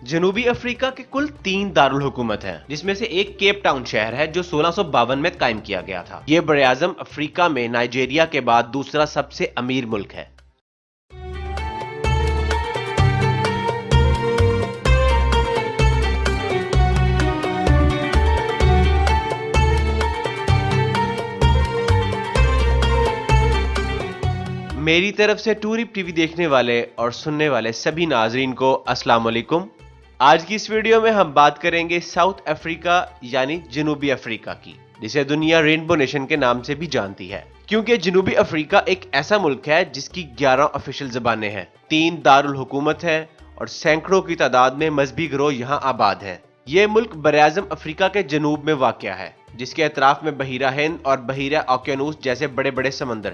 जनूबी अफ्रीका के कुल 3 दारुल हुकूमत हैं, जिसमें से एक केप टाउन शहर है जो 1652 में कायम किया गया था। यह बरे-आज़म अफ्रीका में नाइजीरिया के बाद दूसरा सबसे अमीर मुल्क है। मेरी तरफ से टूरिप टीवी देखने वाले और सुनने वाले सभी नाजरीन को अस्सलाम वालेकुम। आज की इस वीडियो में हम बात करेंगे साउथ अफ्रीका यानी जनूबी अफ्रीका की, जिसे दुनिया रेनबो नेशन के नाम से भी जानती है, क्योंकि जनूबी अफ्रीका एक ऐसा मुल्क है जिसकी 11 ऑफिशियल ज़बानें हैं, 3 दारुल हुकूमत है और सैकड़ों की तादाद में मजहबी गिरोह यहाँ आबाद हैं। ये मुल्क बरे-आज़म अफ्रीका के जनूब में वाक़या है, जिसके अतराफ में बहीरा हिंद और बहीरा ओकियानूस जैसे बड़े बड़े समंदर